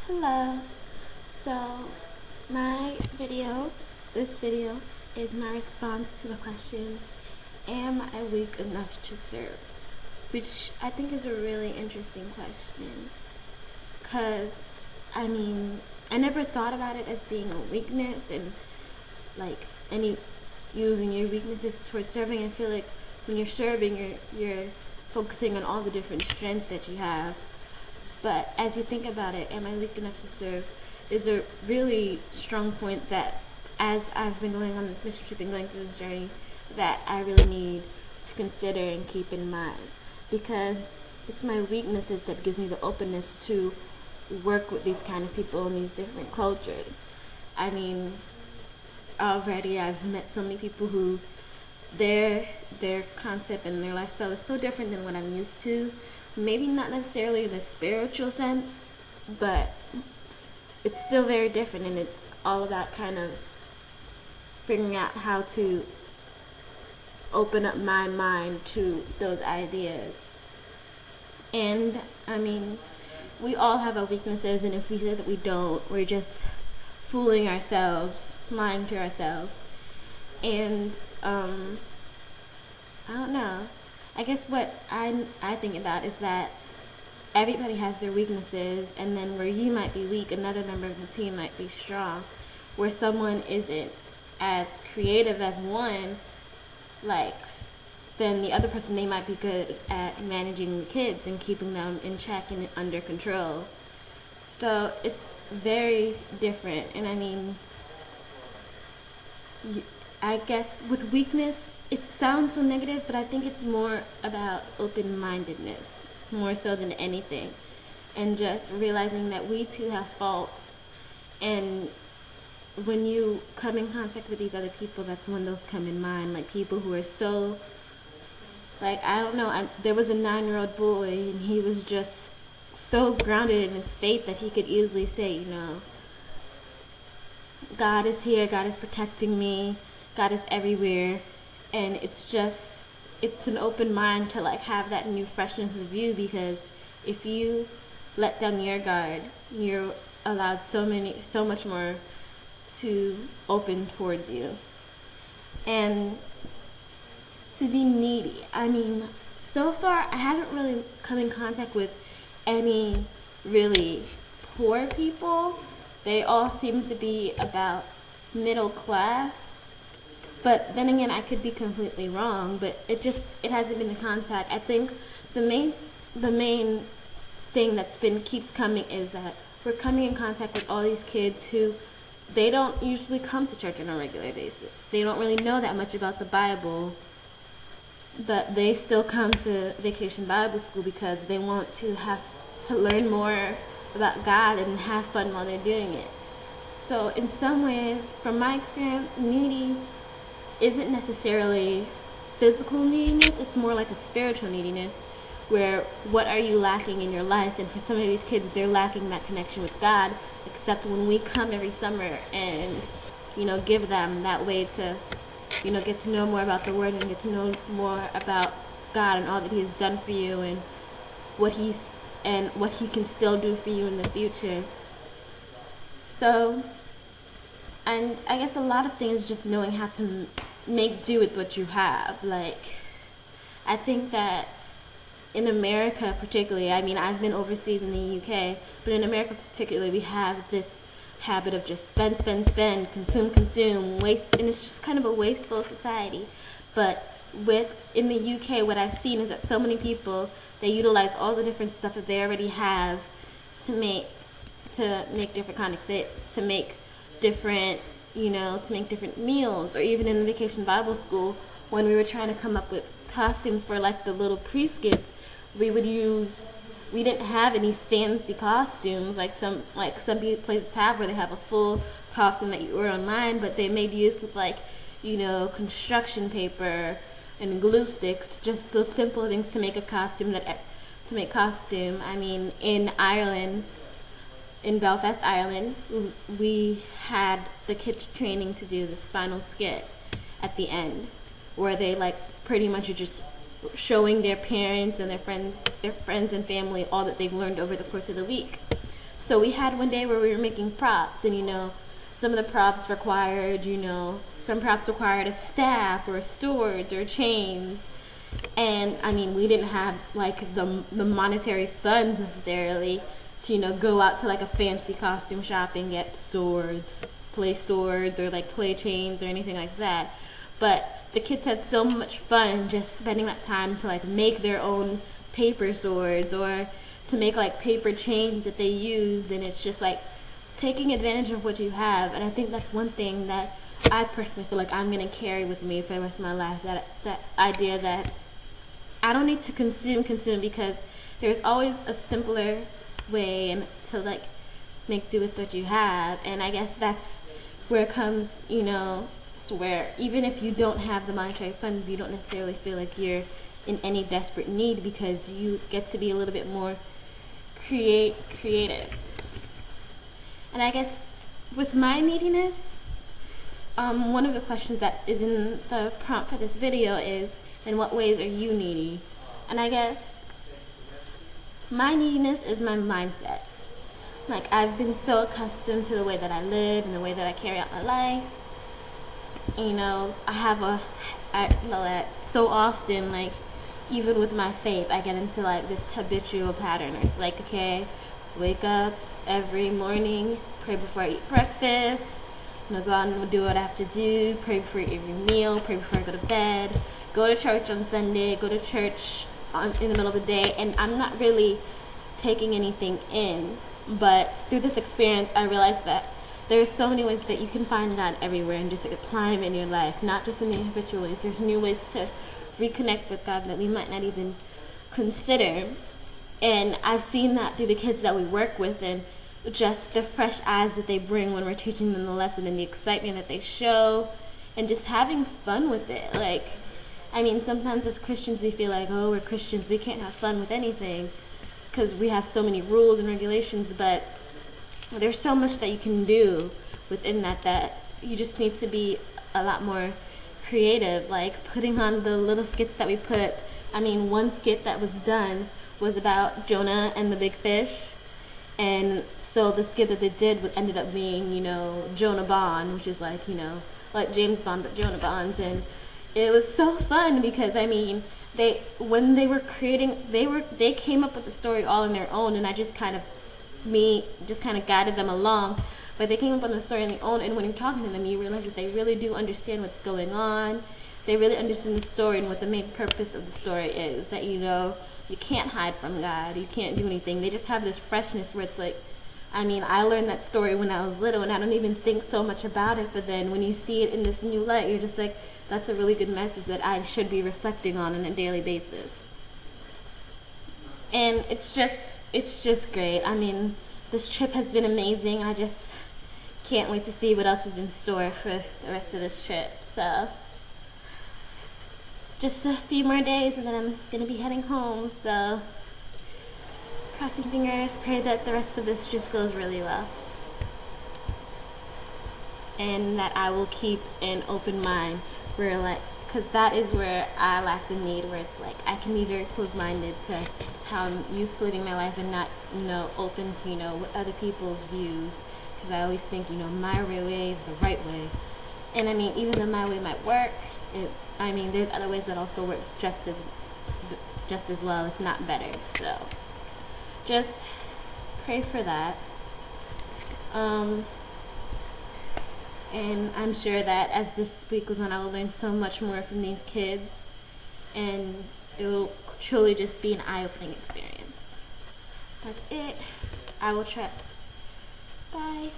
Hello. So, this video is my response to the question, am I weak enough to serve? Which I think is a really interesting question. Because, I mean, I never thought about it as being a weakness and like any using your weaknesses towards serving. I feel like when you're serving, you're focusing on all the different strengths that you have. But as you think about it, am I weak enough to serve, is a really strong point that as I've been going on this mission trip and going through this journey, that I really need to consider and keep in mind. Because it's my weaknesses that gives me the openness to work with these kind of people in these different cultures. I mean, already I've met so many people who their concept and their lifestyle is so different than what I'm used to. Maybe not necessarily in a spiritual sense, but it's still very different, and it's all about kind of figuring out how to open up my mind to those ideas. And I mean, we all have our weaknesses, and if we say that we don't, we're just fooling ourselves, lying to ourselves. And I don't know. I guess what I think about is that everybody has their weaknesses, and then where you might be weak, another member of the team might be strong. Where someone isn't as creative as one, like, then the other person, they might be good at managing the kids and keeping them in check and under control. So it's very different. And I mean, I guess with weakness, it sounds so negative, but I think it's more about open-mindedness, more so than anything. And just realizing that we too have faults. And when you come in contact with these other people, that's when those come in mind. Like people who are so, like, I don't know, there was a 9-year-old boy, and he was just so grounded in his faith that he could easily say, you know, God is here, God is protecting me, God is everywhere. And it's an open mind to like have that new freshness of view, because if you let down your guard, you're allowed so much more to open towards you. And to be needy, I mean, so far I haven't really come in contact with any really poor people. They all seem to be about middle class. But then again, I could be completely wrong, but it hasn't been in contact. I think the main thing that's keeps coming is that we're coming in contact with all these kids who, they don't usually come to church on a regular basis. They don't really know that much about the Bible, but they still come to Vacation Bible School because they want to have to learn more about God and have fun while they're doing it. So in some ways, from my experience, needy isn't necessarily physical neediness, it's more like a spiritual neediness, where what are you lacking in your life? And for some of these kids, they're lacking that connection with God, except when we come every summer and, you know, give them that way to, you know, get to know more about the Word and get to know more about God and all that He has done for you, and what He can still do for you in the future. So, and I guess a lot of things, just knowing how to make do with what you have. Like, I think that in America particularly, I mean, I've been overseas in the UK, but in America particularly, we have this habit of just spend, consume, waste, and it's just kind of a wasteful society. But in the UK, what I've seen is that so many people, they utilize all the different stuff that they already have to make different content, to make different, you know, to make different meals. Or even in the Vacation Bible School, when we were trying to come up with costumes for like the little pre-skits, we didn't have any fancy costumes like some places have, where they have a full costume that you order online, but they may be used with, like, you know, construction paper and glue sticks, just those simple things to make a costume. I mean, in Ireland, in Belfast, Ireland, we had the kids training to do this final skit at the end, where they like pretty much are just showing their parents and their friends and family all that they've learned over the course of the week. So we had one day where we were making props, and some of the props required, some props required a staff or swords or chains. And I mean, we didn't have like the monetary funds necessarily to go out to like a fancy costume shop and get play swords or like play chains or anything like that. But the kids had so much fun just spending that time to like make their own paper swords or to make like paper chains that they used, and it's just like taking advantage of what you have. And I think that's one thing that I personally feel like I'm going to carry with me for the rest of my life, that idea that I don't need to consume because there's always a simpler way and to like make do with what you have. And I guess that's where it comes, to where even if you don't have the monetary funds, you don't necessarily feel like you're in any desperate need because you get to be a little bit more creative. And I guess with my neediness, one of the questions that is in the prompt for this video is, in what ways are you needy? And I guess my neediness is my mindset. Like, I've been so accustomed to the way that I live and the way that I carry out my life. I have so often, like, even with my faith, I get into like this habitual pattern. It's like, okay, wake up every morning, pray before I eat breakfast, go out and do what I have to do, pray before every meal, pray before I go to bed, go to church on Sunday, go to church in the middle of the day, and I'm not really taking anything in. But through this experience, I realized that there's so many ways that you can find God everywhere and just apply Him in your life, not just in the habitual ways. There's new ways to reconnect with God that we might not even consider. And I've seen that through the kids that we work with, and just the fresh eyes that they bring when we're teaching them the lesson, and the excitement that they show, and just having fun with it. Like, I mean, sometimes as Christians we feel like, oh, we're Christians, we can't have fun with anything because we have so many rules and regulations. But there's so much that you can do within that you just need to be a lot more creative, like putting on the little skits that we put. I mean, one skit that was done was about Jonah and the big fish, and so the skit that they did ended up being, Jonah Bond, which is like, like James Bond but Jonah Bond. And it was so fun because, I mean, when they were creating, they came up with the story all on their own, and I just kind of guided them along. But they came up with the story on their own, and when you're talking to them, you realize that they really do understand what's going on. They really understand the story and what the main purpose of the story is. That, you can't hide from God. You can't do anything. They just have this freshness where it's like, I mean, I learned that story when I was little, and I don't even think so much about it. But then when you see it in this new light, you're just like, that's a really good message that I should be reflecting on a daily basis. And it's just great. I mean, this trip has been amazing. I just can't wait to see what else is in store for the rest of this trip. So, just a few more days and then I'm going to be heading home. So, crossing fingers, pray that the rest of this just goes really well. And that I will keep an open mind where, like, because that is where I lack the need, where it's like I can be very closed-minded to how I'm used to living my life and not, open to, what other people's views. Because I always think, my way is the right way. And I mean, even though my way might work, there's other ways that also work just as well, if not better. So, just pray for that. And I'm sure that as this week goes on, I will learn so much more from these kids, and it will truly just be an eye-opening experience. That's it. I will try. Bye.